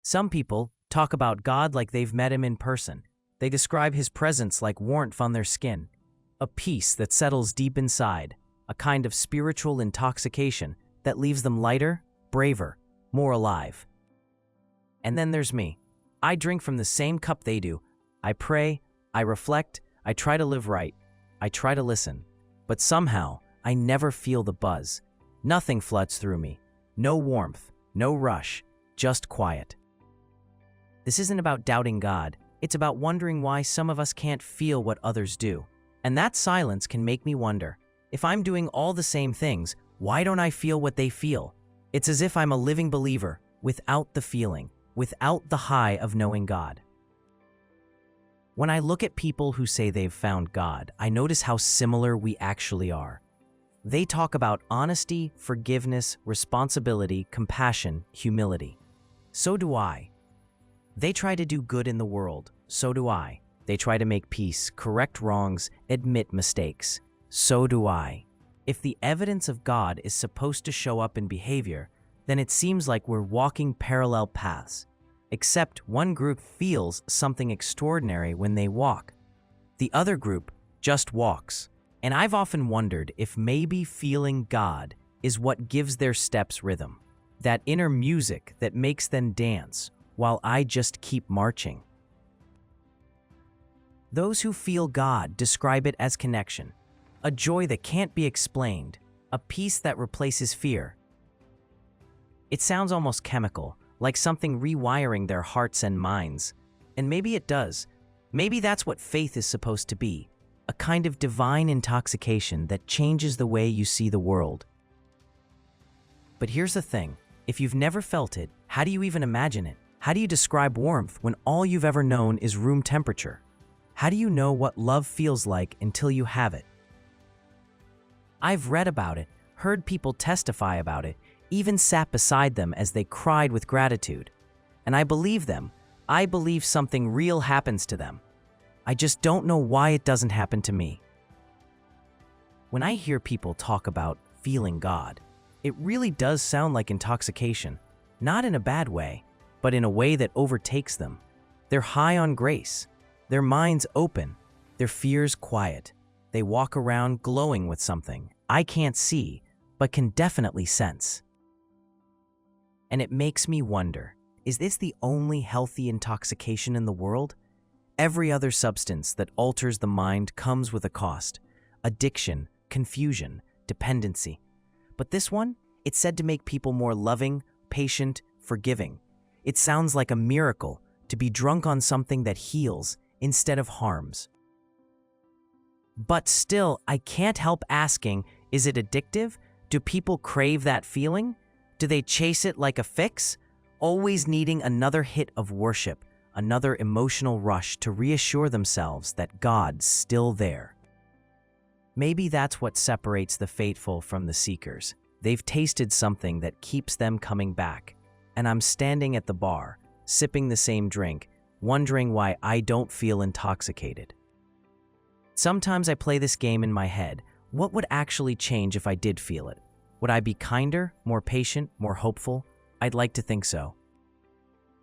Some people talk about God like they've met him in person. They describe his presence like warmth on their skin, a peace that settles deep inside, a kind of spiritual intoxication that leaves them lighter, braver, more alive. And then there's me. I drink from the same cup they do. I pray, I reflect, I try to live right, I try to listen. But somehow, I never feel the buzz. Nothing floods through me. No warmth, no rush, just quiet. This isn't about doubting God. It's about wondering why some of us can't feel what others do. And that silence can make me wonder, if I'm doing all the same things, why don't I feel what they feel? It's as if I'm a living believer, without the feeling, without the high of knowing God. When I look at people who say they've found God, I notice how similar we actually are. They talk about honesty, forgiveness, responsibility, compassion, humility. So do I. They try to do good in the world. So do I. They try to make peace, correct wrongs, admit mistakes. So do I. If the evidence of God is supposed to show up in behavior, then it seems like we're walking parallel paths. Except one group feels something extraordinary when they walk. The other group just walks. And I've often wondered if maybe feeling God is what gives their steps rhythm. That inner music that makes them dance while I just keep marching. Those who feel God describe it as connection, a joy that can't be explained, a peace that replaces fear. It sounds almost chemical, like something rewiring their hearts and minds. And maybe it does. Maybe that's what faith is supposed to be, a kind of divine intoxication that changes the way you see the world. But here's the thing, if you've never felt it, how do you even imagine it? How do you describe warmth when all you've ever known is room temperature? How do you know what love feels like until you have it? I've read about it, heard people testify about it, even sat beside them as they cried with gratitude. And I believe them. I believe something real happens to them. I just don't know why it doesn't happen to me. When I hear people talk about feeling God, it really does sound like intoxication, not in a bad way, but in a way that overtakes them. They're high on grace, their minds open, their fears quiet. They walk around glowing with something I can't see, but can definitely sense. And it makes me wonder, is this the only healthy intoxication in the world? Every other substance that alters the mind comes with a cost: addiction, confusion, dependency. But this one, it's said to make people more loving, patient, forgiving. It sounds like a miracle to be drunk on something that heals instead of harms. But still, I can't help asking, is it addictive? Do people crave that feeling? Do they chase it like a fix, always needing another hit of worship, another emotional rush to reassure themselves that God's still there? Maybe that's what separates the faithful from the seekers. They've tasted something that keeps them coming back. And I'm standing at the bar, sipping the same drink, wondering why I don't feel intoxicated. Sometimes I play this game in my head. What would actually change if I did feel it? Would I be kinder, more patient, more hopeful? I'd like to think so.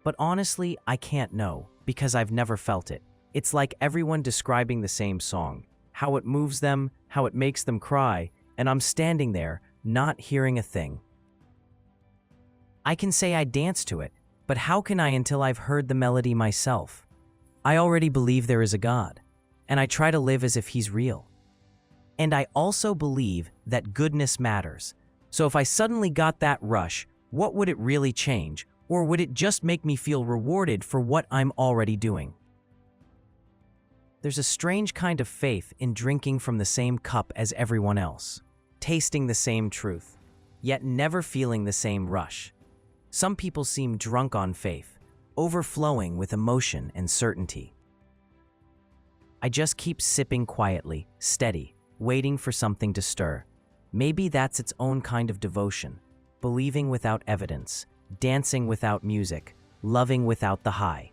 But honestly, I can't know, because I've never felt it. It's like everyone describing the same song, how it moves them, how it makes them cry, and I'm standing there, not hearing a thing. I can say I dance to it, but how can I until I've heard the melody myself? I already believe there is a God, and I try to live as if He's real. And I also believe that goodness matters. So if I suddenly got that rush, what would it really change? Or would it just make me feel rewarded for what I'm already doing? There's a strange kind of faith in drinking from the same cup as everyone else, tasting the same truth, yet never feeling the same rush. Some people seem drunk on faith, overflowing with emotion and certainty. I just keep sipping quietly, steady, waiting for something to stir. Maybe that's its own kind of devotion, believing without evidence, dancing without music, loving without the high.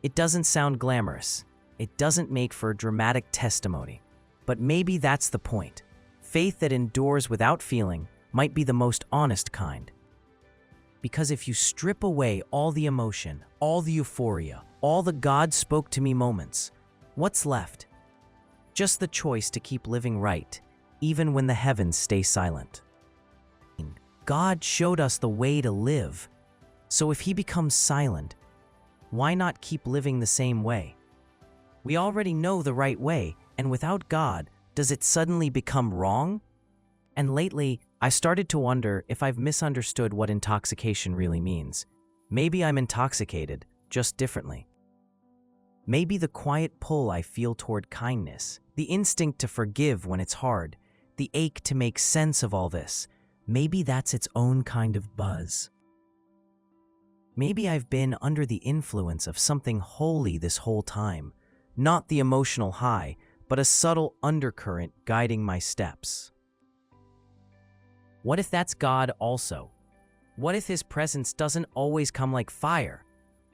It doesn't sound glamorous. It doesn't make for a dramatic testimony. But maybe that's the point. Faith that endures without feeling might be the most honest kind. Because if you strip away all the emotion, all the euphoria, all the God spoke to me moments, what's left? Just the choice to keep living right, even when the heavens stay silent. God showed us the way to live, so if He becomes silent, why not keep living the same way? We already know the right way, and without God, does it suddenly become wrong? And lately, I started to wonder if I've misunderstood what intoxication really means. Maybe I'm intoxicated, just differently. Maybe the quiet pull I feel toward kindness, the instinct to forgive when it's hard, the ache to make sense of all this, maybe that's its own kind of buzz. Maybe I've been under the influence of something holy this whole time, not the emotional high, but a subtle undercurrent guiding my steps. What if that's God also? What if His presence doesn't always come like fire?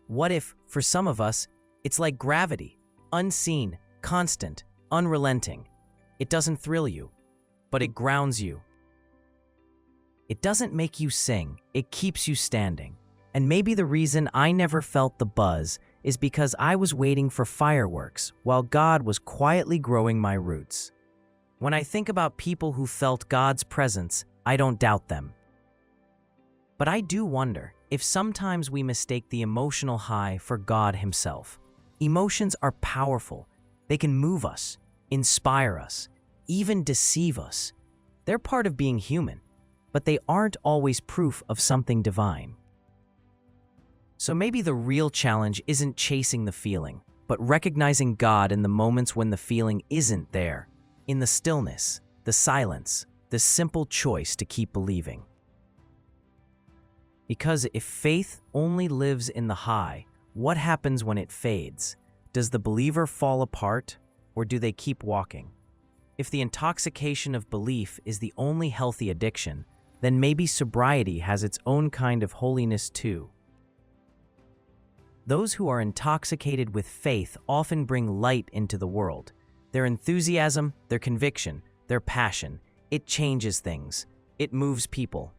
What if, for some of us, it's like gravity, unseen, constant, unrelenting? It doesn't thrill you, but it grounds you. It doesn't make you sing, it keeps you standing. And maybe the reason I never felt the buzz is because I was waiting for fireworks while God was quietly growing my roots. When I think about people who felt God's presence, I don't doubt them. But I do wonder if sometimes we mistake the emotional high for God Himself. Emotions are powerful. They can move us, inspire us, even deceive us. They're part of being human, but they aren't always proof of something divine. So maybe the real challenge isn't chasing the feeling, but recognizing God in the moments when the feeling isn't there, in the stillness, the silence, the simple choice to keep believing. Because if faith only lives in the high, what happens when it fades? Does the believer fall apart, or do they keep walking? If the intoxication of belief is the only healthy addiction, then maybe sobriety has its own kind of holiness too. Those who are intoxicated with faith often bring light into the world. Their enthusiasm, their conviction, their passion, it changes things. It moves people.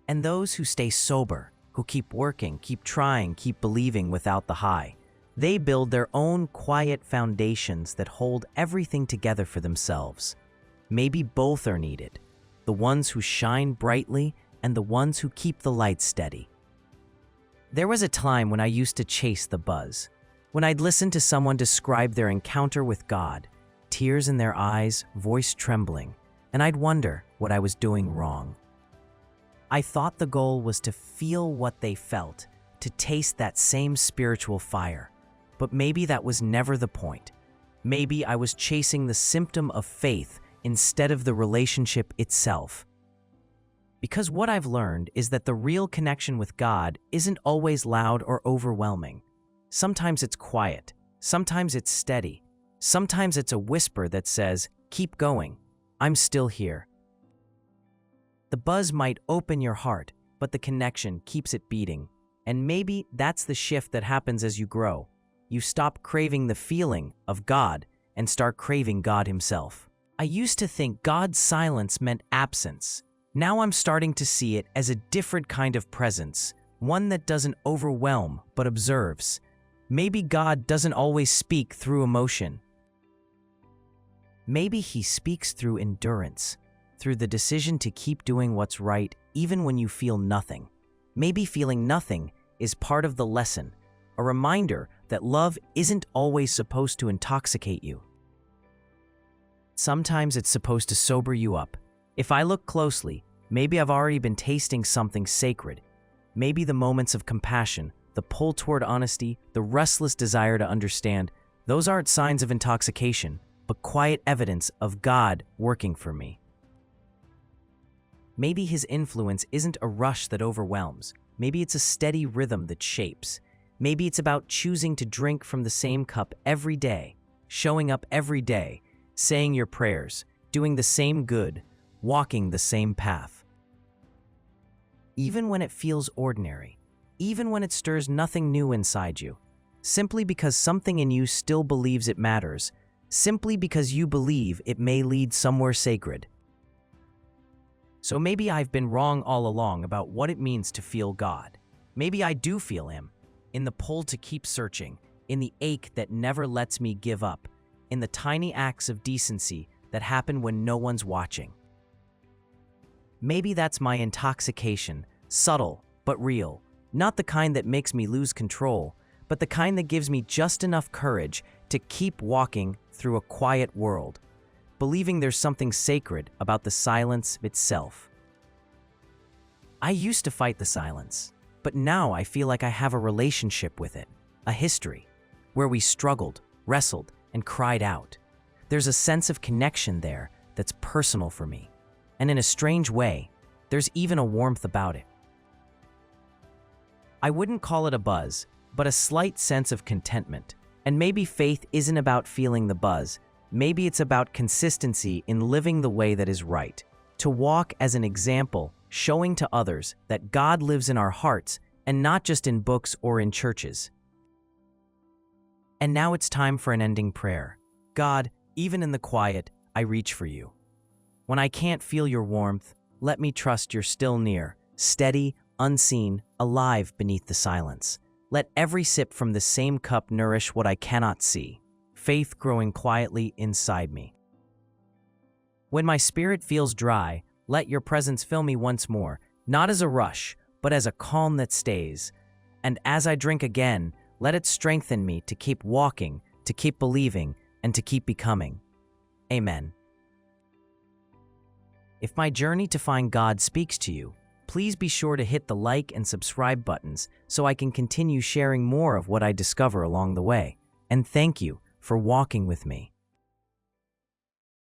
And those who stay sober, who keep working, keep trying, keep believing without the high, they build their own quiet foundations that hold everything together for themselves. Maybe both are needed, the ones who shine brightly and the ones who keep the light steady. There was a time when I used to chase the buzz, when I'd listen to someone describe their encounter with God, tears in their eyes, voice trembling, and I'd wonder what I was doing wrong. I thought the goal was to feel what they felt, to taste that same spiritual fire. But maybe that was never the point. Maybe I was chasing the symptom of faith instead of the relationship itself. Because what I've learned is that the real connection with God isn't always loud or overwhelming. Sometimes it's quiet, sometimes it's steady, sometimes it's a whisper that says, "Keep going, I'm still here." The buzz might open your heart, but the connection keeps it beating. And maybe that's the shift that happens as you grow. You stop craving the feeling of God and start craving God Himself. I used to think God's silence meant absence. Now I'm starting to see it as a different kind of presence, one that doesn't overwhelm but observes. Maybe God doesn't always speak through emotion. Maybe He speaks through endurance, through the decision to keep doing what's right even when you feel nothing. Maybe feeling nothing is part of the lesson, a reminder that love isn't always supposed to intoxicate you. Sometimes it's supposed to sober you up. If I look closely, maybe I've already been tasting something sacred. Maybe the moments of compassion, the pull toward honesty, the restless desire to understand, those aren't signs of intoxication, but quiet evidence of God working for me. Maybe His influence isn't a rush that overwhelms. Maybe it's a steady rhythm that shapes. Maybe it's about choosing to drink from the same cup every day, showing up every day, saying your prayers, doing the same good, walking the same path. Even when it feels ordinary, even when it stirs nothing new inside you, simply because something in you still believes it matters, simply because you believe it may lead somewhere sacred. So maybe I've been wrong all along about what it means to feel God. Maybe I do feel Him, in the pull to keep searching, in the ache that never lets me give up, in the tiny acts of decency that happen when no one's watching. Maybe that's my intoxication, subtle but real, not the kind that makes me lose control, but the kind that gives me just enough courage to keep walking through a quiet world, believing there's something sacred about the silence itself. I used to fight the silence, but now I feel like I have a relationship with it, a history, where we struggled, wrestled, and cried out. There's a sense of connection there that's personal for me, and in a strange way, there's even a warmth about it. I wouldn't call it a buzz, but a slight sense of contentment. And maybe faith isn't about feeling the buzz. Maybe it's about consistency in living the way that is right, to walk as an example, showing to others that God lives in our hearts and not just in books or in churches. And now it's time for an ending prayer. God, even in the quiet, I reach for you. When I can't feel your warmth, let me trust you're still near, steady, unseen, alive beneath the silence. Let every sip from the same cup nourish what I cannot see, faith growing quietly inside me. When my spirit feels dry, let your presence fill me once more, not as a rush, but as a calm that stays. And as I drink again, let it strengthen me to keep walking, to keep believing, and to keep becoming. Amen. If my journey to find God speaks to you, please be sure to hit the like and subscribe buttons so I can continue sharing more of what I discover along the way. And thank you for walking with me.